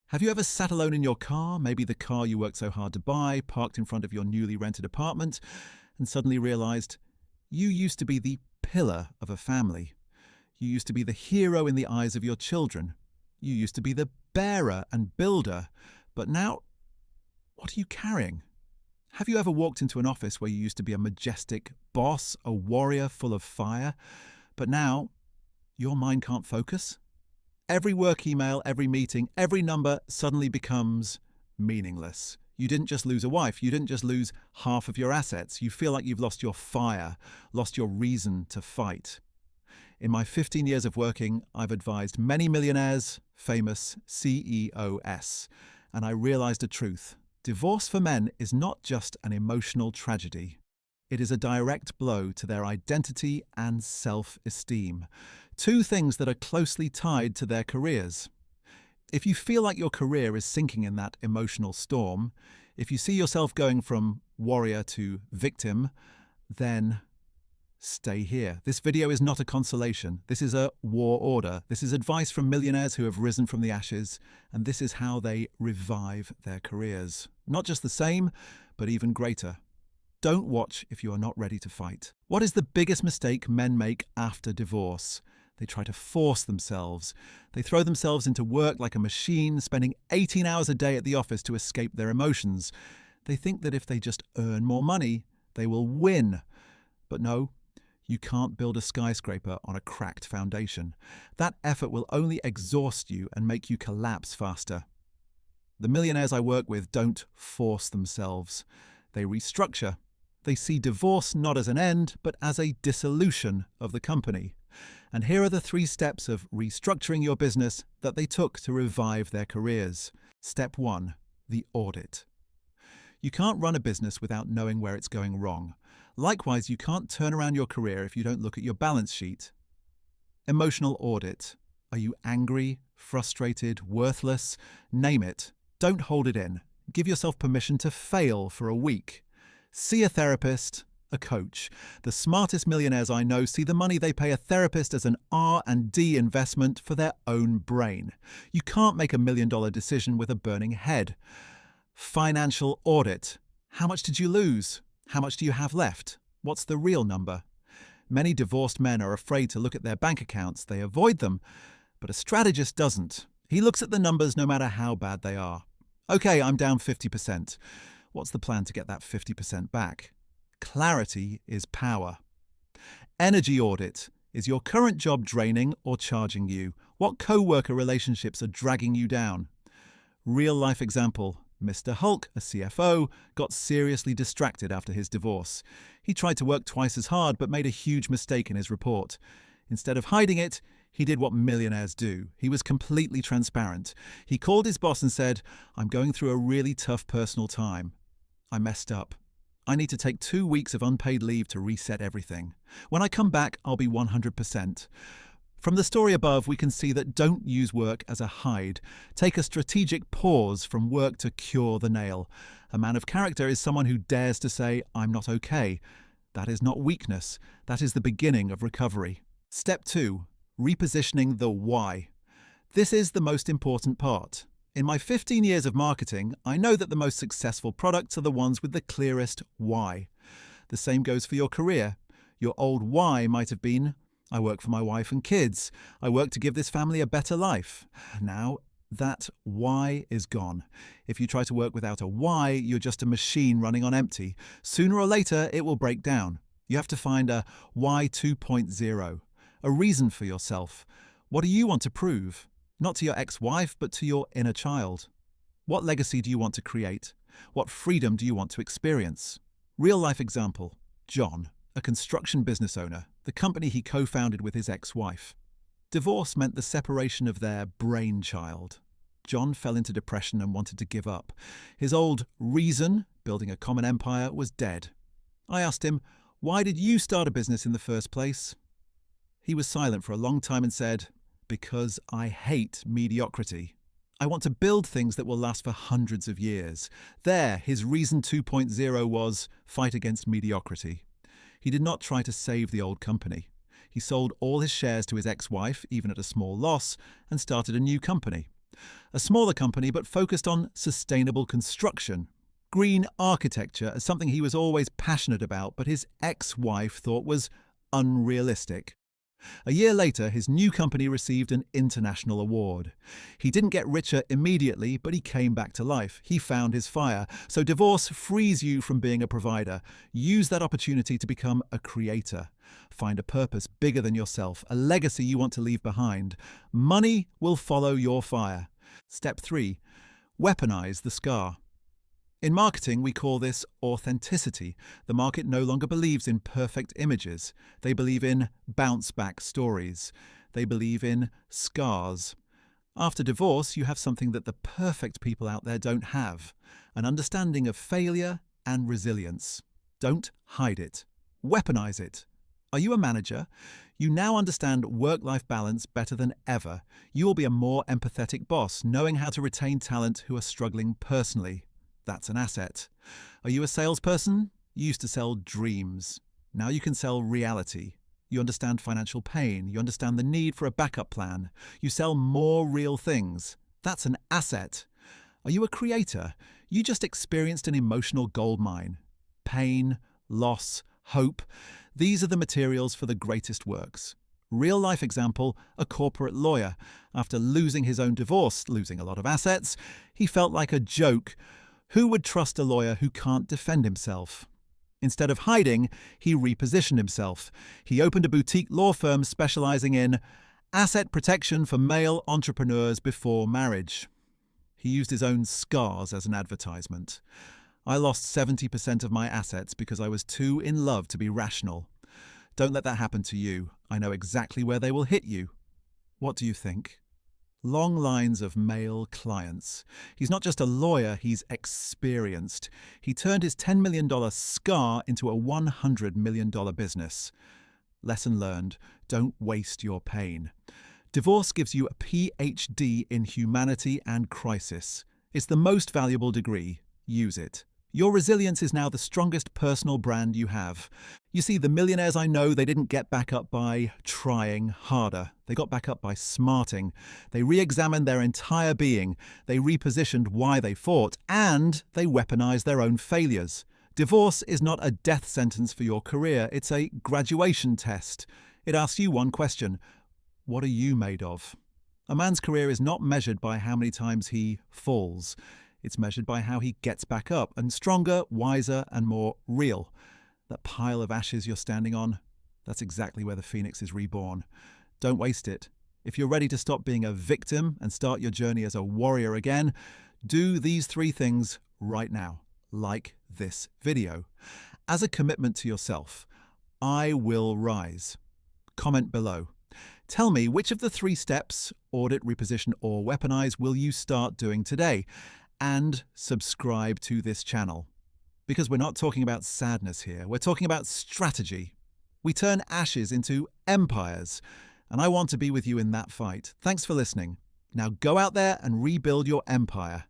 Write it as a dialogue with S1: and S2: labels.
S1: Have you ever sat alone in your car, maybe the car you worked so hard to buy, parked in front of your newly rented apartment, and suddenly realized you used to be the pillar of a family? You used to be the hero in the eyes of your children. You used to be the bearer and builder. But now, what are you carrying? Have you ever walked into an office where you used to be a majestic boss, a warrior full of fire, but now your mind can't focus? Every work email, every meeting, every number suddenly becomes meaningless. You didn't just lose a wife, you didn't just lose half of your assets. You feel like you've lost your fire, lost your reason to fight. In my 15 years of working, I've advised many millionaires, famous CEOs, and I realized a truth. Divorce for men is not just an emotional tragedy. It is a direct blow to their identity and self-esteem, two things that are closely tied to their careers. If you feel like your career is sinking in that emotional storm, if you see yourself going from warrior to victim, then stay here. This video is not a consolation. This is a war order. This is advice from millionaires who have risen from the ashes, and this is how they revive their careers. Not just the same, but even greater. Don't watch if you are not ready to fight. What is the biggest mistake men make after divorce? They try to force themselves. They throw themselves into work like a machine, spending 18 hours a day at the office to escape their emotions. They think that if they just earn more money, they will win. But no, you can't build a skyscraper on a cracked foundation. That effort will only exhaust you and make you collapse faster. The millionaires I work with don't force themselves. They restructure. They see divorce not as an end, but as a dissolution of the company. And here are the 3 steps of restructuring your business that they took to revive their careers. Step 1, the audit. You can't run a business without knowing where it's going wrong. Likewise, you can't turn around your career if you don't look at your balance sheet. Emotional audit. Are you angry, frustrated, worthless? Name it. Don't hold it in. Give yourself permission to fail for a week. See a therapist, a coach. The smartest millionaires I know see the money they pay a therapist as an R&D investment for their own brain. You can't make $1 million decision with a burning head. Financial audit. How much did you lose? How much do you have left? What's the real number? Many divorced men are afraid to look at their bank accounts. They avoid them. But a strategist doesn't. He looks at the numbers no matter how bad they are. Okay, I'm down 50%. What's the plan to get that 50% back? Clarity is power. Energy audit. Is your current job draining or charging you? What co-worker relationships are dragging you down? Real life example. Mr. Hulk, a CFO, got seriously distracted after his divorce. He tried to work twice as hard but made a huge mistake in his report. Instead of hiding it, he did what millionaires do. He was completely transparent. He called his boss and said, "I'm going through a really tough personal time. I messed up. I need to take 2 weeks of unpaid leave to reset everything. When I come back, I'll be 100%. From the story above, we can see that don't use work as a hide. Take a strategic pause from work to cure the nail. A man of character is someone who dares to say, "I'm not okay." That is not weakness. That is the beginning of recovery. Step 2. Repositioning the why. This is the most important part. In my 15 years of marketing, I know that the most successful products are the ones with the clearest why. The same goes for your career. Your old why might have been, "I work for my wife and kids. I work to give this family a better life." Now, that why is gone. If you try to work without a why, you're just a machine running on empty. Sooner or later, it will break down. You have to find a why 2.0. A reason for yourself. What do you want to prove? Not to your ex-wife, but to your inner child. What legacy do you want to create? What freedom do you want to experience? Real-life example. John, a construction business owner, the company he co-founded with his ex-wife. Divorce meant the separation of their brainchild. John fell into depression and wanted to give up. His old reason, building a common empire, was dead. I asked him, "Why did you start a business in the first place?" He was silent for a long time and said, "Because I hate mediocrity. I want to build things that will last for hundreds of years." There, his reason 2.0 was fight against mediocrity. He did not try to save the old company. He sold all his shares to his ex-wife, even at a small loss, and started a new company. a smaller company but focused on sustainable construction. Green architecture as something he was always passionate about, but his ex-wife thought was unrealistic. A year later, his new company received an international award. He didn't get richer immediately, but he came back to life. He found his fire. So divorce frees you from being a provider. Use that opportunity to become a creator. Find a purpose bigger than yourself, a legacy you want to leave behind. Money will follow your fire. Step 3. Weaponize the scar. In marketing, we call this authenticity. The market no longer believes in perfect images. They believe in bounce-back stories. They believe in scars. After divorce, you have something that the perfect people out there don't have: an understanding of failure and resilience. Don't hide it. Weaponize it. Are you a manager? You now understand work-life balance better than ever. You will be a more empathetic boss, knowing how to retain talent who are struggling personally. That's an asset. Are you a salesperson? You used to sell dreams. Now you can sell reality. You understand financial pain. You understand the need for a backup plan. You sell more real things. That's an asset. Are you a creator? You just experienced an emotional goldmine. Pain, loss, hope. These are the materials for the greatest works. Real-life example, a corporate lawyer. After losing his own divorce, losing a lot of assets, he felt like a joke. Who would trust a lawyer who can't defend himself? Instead of hiding, he repositioned himself. He opened a boutique law firm specializing in asset protection for male entrepreneurs before marriage. He used his own scars as an advertisement. I lost 70% of my assets because I was too in love to be rational. Don't let that happen to you. I know exactly where they will hit you. What do you think? Long lines of male clients. He's not just a lawyer, he's experienced. He turned his $10 million scar into a $100 million business. Lesson learned: don't waste your pain. Divorce gives you a PhD in humanity and crisis. It's the most valuable degree. Use it. Your resilience is now the strongest personal brand you have. You see, the millionaires I know, they didn't get back up by trying harder. They got back up by smarting. They re-examined their entire being. They repositioned why they fought, and they weaponized their own failures. Divorce is not a death sentence for your career. It's a graduation test. It asks you one question: what are you made of? A man's career is not measured by how many times he falls. It's measured by how he gets back up, and stronger, wiser, and more real. That pile of ashes you're standing on, that's exactly where the phoenix is reborn. Don't waste it. If you're ready to stop being a victim and start your journey as a warrior again, do these 3 things right now. Like this video. As a commitment to yourself, I will rise. Comment below. Tell me, which of the 3 steps, audit, reposition, or weaponize, will you start doing today? And subscribe to this channel. Because we're not talking about sadness here, we're talking about strategy. We turn ashes into empires, and I want to be with you in that fight. Thanks for listening. Now go out there and rebuild your empire.